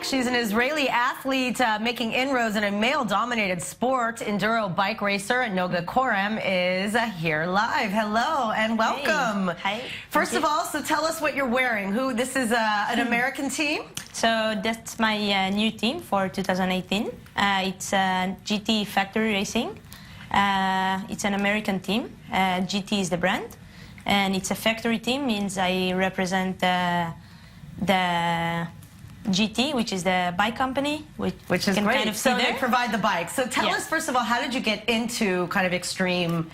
She's an Israeli athlete making inroads in a male-dominated sport. Enduro bike racer Noga Korem is here live. Hello and welcome. Hey. Hi. First of all, so tell us what you're wearing. This is an American team? So that's my new team for 2018. It's GT Factory Racing. It's an American team. GT is the brand. And it's a factory team, means I represent the GT, which is the bike company, which is great. Kind of see so there. They provide the bike. So tell us, first of all, how did you get into kind of extreme,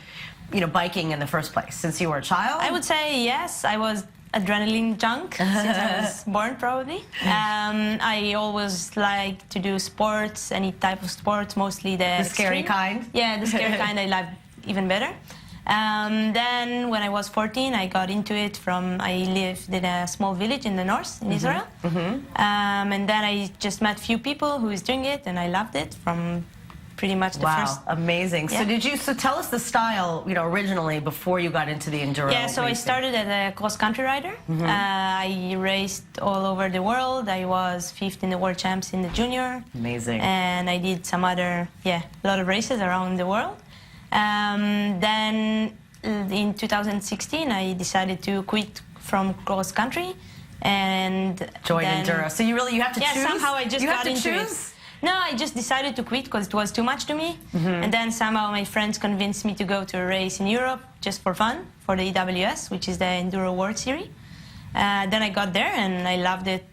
biking in the first place? Since you were a child? I would say yes. I was adrenaline junk since I was born, probably. I always like to do sports, any type of sports, mostly the scary kind? Yeah, the scary kind I love even better. Then when I was 14, I got into it I lived in a small village in the north, in Israel. And then I just met few people who is doing it, and I loved it from pretty much the first. Wow, amazing. Yeah. So tell us the style, originally before you got into the enduro Yeah, so racing. I started as a cross-country rider. I raced all over the world. I was 5th in the world champs in the junior. Amazing. And I did some other, a lot of races around the world. Then in 2016, I decided to quit from cross country and join enduro. So you have to choose? Yeah, somehow I just got into it. No, I just decided to quit because it was too much to me. And then somehow my friends convinced me to go to a race in Europe just for fun, for the EWS, which is the Enduro World Series. Then I got there and I loved it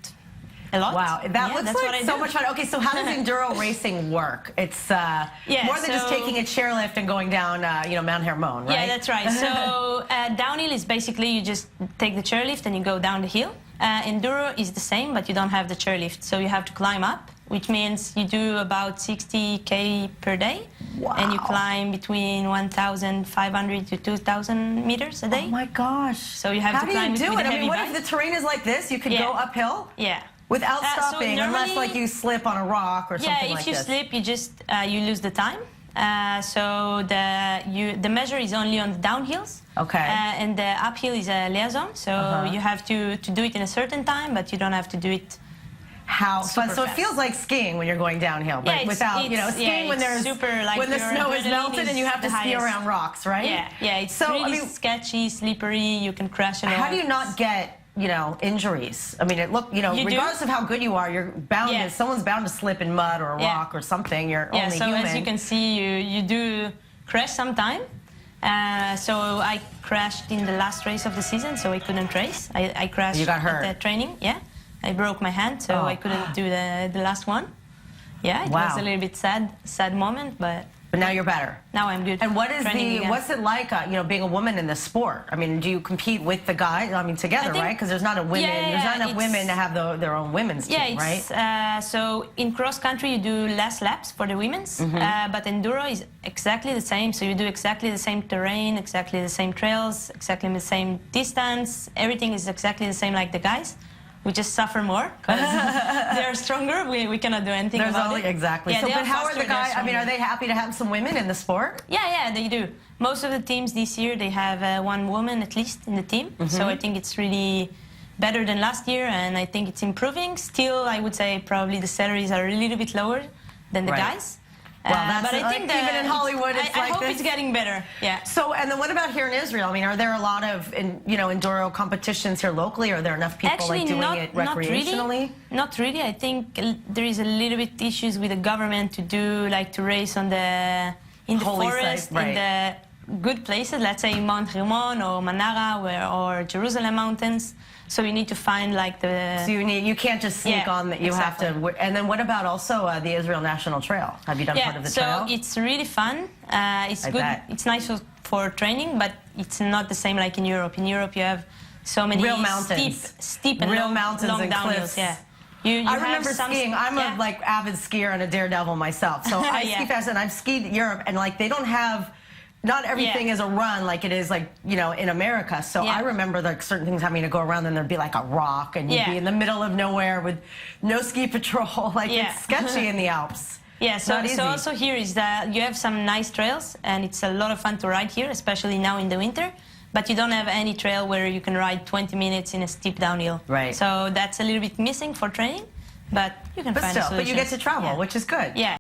a lot. Wow, that looks like so much fun. Okay, so how does enduro racing work? It's more than just taking a chairlift and going down, Mount Hermon, right? Yeah, that's right. So downhill is basically you just take the chairlift and you go down the hill. Enduro is the same, but you don't have the chairlift, so you have to climb up, which means you do about 60K per day. Wow. And you climb between 1,500 to 2,000 meters a day. Oh my gosh. So you have to climb with a heavy bike. How do you do it? I mean, what if the terrain is like this? You could go uphill? Yeah. Without stopping, unless like you slip on a rock or something like this. Yeah, if you slip, you just you lose the time. So the measure is only on the downhills. Okay. And the uphill is a liaison, so you have to do it in a certain time, but you don't have to do it. So it feels like skiing when you're going downhill, but without skiing when there's when the snow is melted and you have to ski around rocks, right? Yeah. It's really sketchy, slippery. You can crash. How do you not get injuries? I mean, regardless of how good you are, you're bound to, someone's bound to slip in mud or a rock or something. You're only so human. as you can see, you do crash sometime. So I crashed in the last race of the season, so I couldn't race. I crashed you got hurt. at the training. Yeah, I broke my hand, so I couldn't do the last one. Yeah, it was a little bit sad moment, but now you're better. Now I'm good. And what's it like, being a woman in this sport? I mean, do you compete with the guys? I mean, together, right? Because there's not enough women to have their own women's team, right? So in cross country you do less laps for the women's, but enduro is exactly the same. So you do exactly the same terrain, exactly the same trails, exactly the same distance. Everything is exactly the same like the guys. We just suffer more because they're stronger. We cannot do anything about it. Exactly. Yeah, but how are the guys? I mean, are they happy to have some women in the sport? Yeah, they do. Most of the teams this year, they have one woman at least in the team. So I think it's really better than last year, and I think it's improving. Still, I would say probably the salaries are a little bit lower than the guys. Well, but I think even in Hollywood, it's I like hope it's getting better. Yeah. So, and then what about here in Israel? I mean, are there a lot of enduro competitions here locally? Are there enough people doing it recreationally? Not really. I think there is a little bit issues with the government to race in the forest, in the good places. Let's say Mount Hermon or Manara or Jerusalem mountains. So you need to find So you can't just sneak on that. You have to. And then what about also the Israel National Trail? Have you done part of the trail? So it's really fun. It's good. It's nice for training, but it's not the same like in Europe. In Europe you have so many real mountains, steep and long downhills. Yeah. I remember skiing. I'm a avid skier and a daredevil myself. So I ski fast, and I've skied Europe, and they don't have. Not everything is a run like it is in America. So I remember certain things having to go around, and there'd be like a rock, and you'd be in the middle of nowhere with no ski patrol. It's sketchy in the Alps. Yeah, so also here is that you have some nice trails, and it's a lot of fun to ride here, especially now in the winter. But you don't have any trail where you can ride 20 minutes in a steep downhill. Right. So that's a little bit missing for training. but you can But find still, a but you get to solution. travel, Yeah. which is good. Yeah.